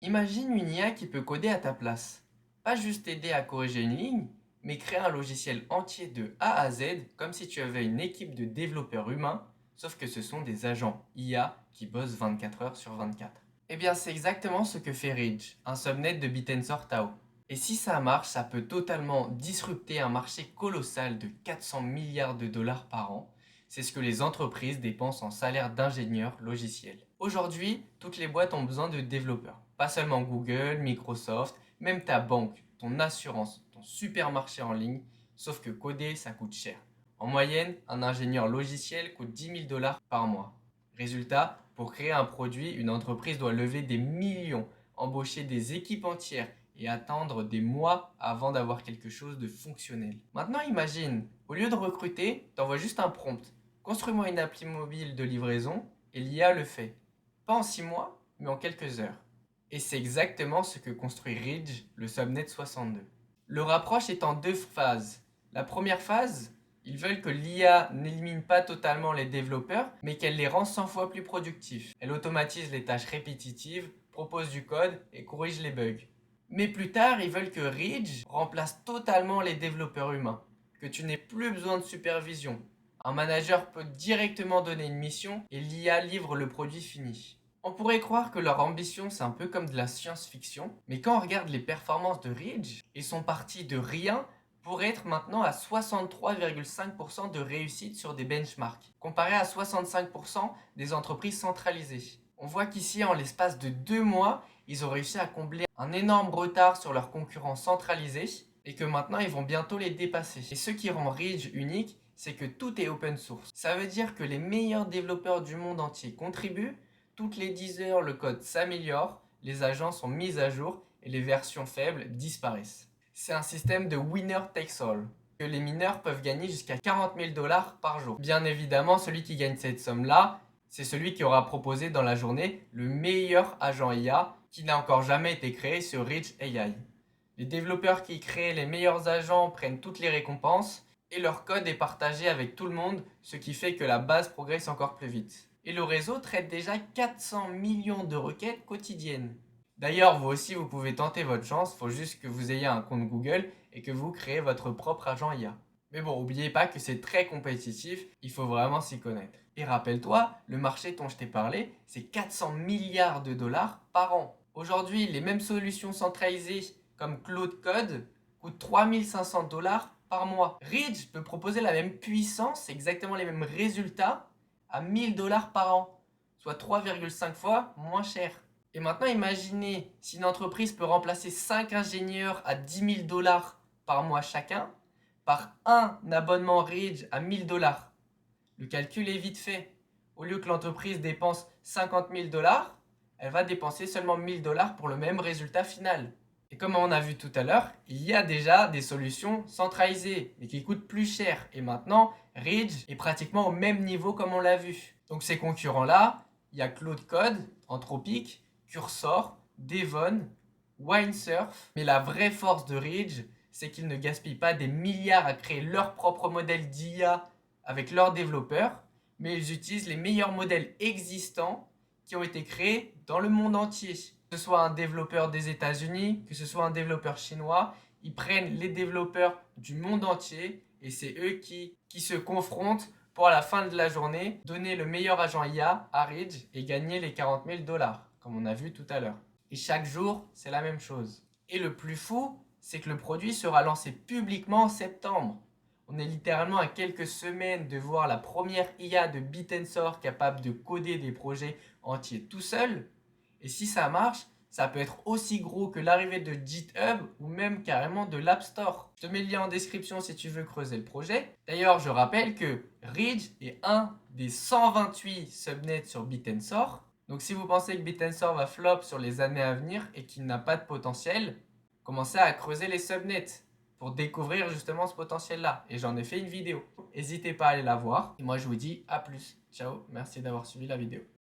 Imagine une IA qui peut coder à ta place. Pas juste t'aider à corriger une ligne, mais créer un logiciel entier de A à Z, comme si tu avais une équipe de développeurs humains, sauf que ce sont des agents IA qui bossent 24 heures sur 24. Eh bien, c'est exactement ce que fait Ridge, un subnet de Bitensor Tao. Et si ça marche, ça peut totalement disrupter un marché colossal de 400 milliards de dollars par an. C'est ce que les entreprises dépensent en salaire d'ingénieurs logiciels. Aujourd'hui, toutes les boîtes ont besoin de développeurs. Pas seulement Google, Microsoft, même ta banque, ton assurance, ton supermarché en ligne. Sauf que coder, ça coûte cher. En moyenne, un ingénieur logiciel coûte 10 000 dollars par mois. Résultat, pour créer un produit, une entreprise doit lever des millions, embaucher des équipes entières et attendre des mois avant d'avoir quelque chose de fonctionnel. Maintenant imagine, au lieu de recruter, t'envoies juste un prompt. Construis-moi une appli mobile de livraison et l'IA le fait. Pas en 6 mois, mais en quelques heures. Et c'est exactement ce que construit Ridge, le subnet 62. Leur approche est en deux phases. La première phase, ils veulent que l'IA n'élimine pas totalement les développeurs, mais qu'elle les rend 100 fois plus productifs. Elle automatise les tâches répétitives, propose du code et corrige les bugs. Mais plus tard, ils veulent que Ridge remplace totalement les développeurs humains, que tu n'aies plus besoin de supervision. Un manager peut directement donner une mission et l'IA livre le produit fini. On pourrait croire que leur ambition c'est un peu comme de la science-fiction, mais quand on regarde les performances de Ridge, ils sont partis de rien pour être maintenant à 63,5% de réussite sur des benchmarks, comparé à 65% des entreprises centralisées. On voit qu'ici, en l'espace de 2 mois, ils ont réussi à combler un énorme retard sur leurs concurrents centralisés et que maintenant ils vont bientôt les dépasser. Et ce qui rend Ridge unique, c'est que tout est open source. Ça veut dire que les meilleurs développeurs du monde entier contribuent, toutes les 10 heures le code s'améliore, les agents sont mis à jour et les versions faibles disparaissent. C'est un système de winner takes all, que les mineurs peuvent gagner jusqu'à 40 000 dollars par jour. Bien évidemment, celui qui gagne cette somme-là, c'est celui qui aura proposé dans la journée le meilleur agent IA qui n'a encore jamais été créé sur Ridge AI. Les développeurs qui créent les meilleurs agents prennent toutes les récompenses et leur code est partagé avec tout le monde, ce qui fait que la base progresse encore plus vite. Et le réseau traite déjà 400 millions de requêtes quotidiennes. D'ailleurs, vous aussi, vous pouvez tenter votre chance, il faut juste que vous ayez un compte Google et que vous créez votre propre agent IA. Mais bon, n'oubliez pas que c'est très compétitif, il faut vraiment s'y connaître. Et rappelle-toi, le marché dont je t'ai parlé, c'est 400 milliards de dollars par an. Aujourd'hui, les mêmes solutions centralisées comme Claude Code coûtent 3500 dollars par mois. Ridge peut proposer la même puissance, exactement les mêmes résultats, à 1000 dollars par an, soit 3,5 fois moins cher. Et maintenant, imaginez si une entreprise peut remplacer 5 ingénieurs à 10 000 dollars par mois chacun par un abonnement Ridge à 1000 dollars. Le calcul est vite fait. Au lieu que l'entreprise dépense 50 000 dollars, elle va dépenser seulement 1000 dollars pour le même résultat final. Et comme on a vu tout à l'heure, il y a déjà des solutions centralisées, mais qui coûtent plus cher. Et maintenant, Ridge est pratiquement au même niveau comme on l'a vu. Donc ces concurrents-là, il y a Claude Code, Anthropic, Cursor, Devon, Windsurf. Mais la vraie force de Ridge, c'est qu'ils ne gaspillent pas des milliards à créer leur propre modèle d'IA avec leurs développeurs, mais ils utilisent les meilleurs modèles existants qui ont été créés dans le monde entier. Que ce soit un développeur des États-Unis, que ce soit un développeur chinois, ils prennent les développeurs du monde entier et c'est eux qui se confrontent pour à la fin de la journée donner le meilleur agent IA à Ridge et gagner les 40 000 dollars, comme on a vu tout à l'heure. Et chaque jour, c'est la même chose. Et le plus fou, c'est que le produit sera lancé publiquement en septembre. On est littéralement à quelques semaines de voir la première IA de Bitensor capable de coder des projets entiers tout seul. Et si ça marche, ça peut être aussi gros que l'arrivée de GitHub ou même carrément de l'App Store. Je te mets le lien en description si tu veux creuser le projet. D'ailleurs, je rappelle que Ridge est un des 128 subnets sur Bitensor. Donc si vous pensez que Bitensor va flop sur les années à venir et qu'il n'a pas de potentiel, commencez à creuser les subnets pour découvrir justement ce potentiel-là. Et j'en ai fait une vidéo. N'hésitez pas à aller la voir. Et moi, je vous dis à plus. Ciao, merci d'avoir suivi la vidéo.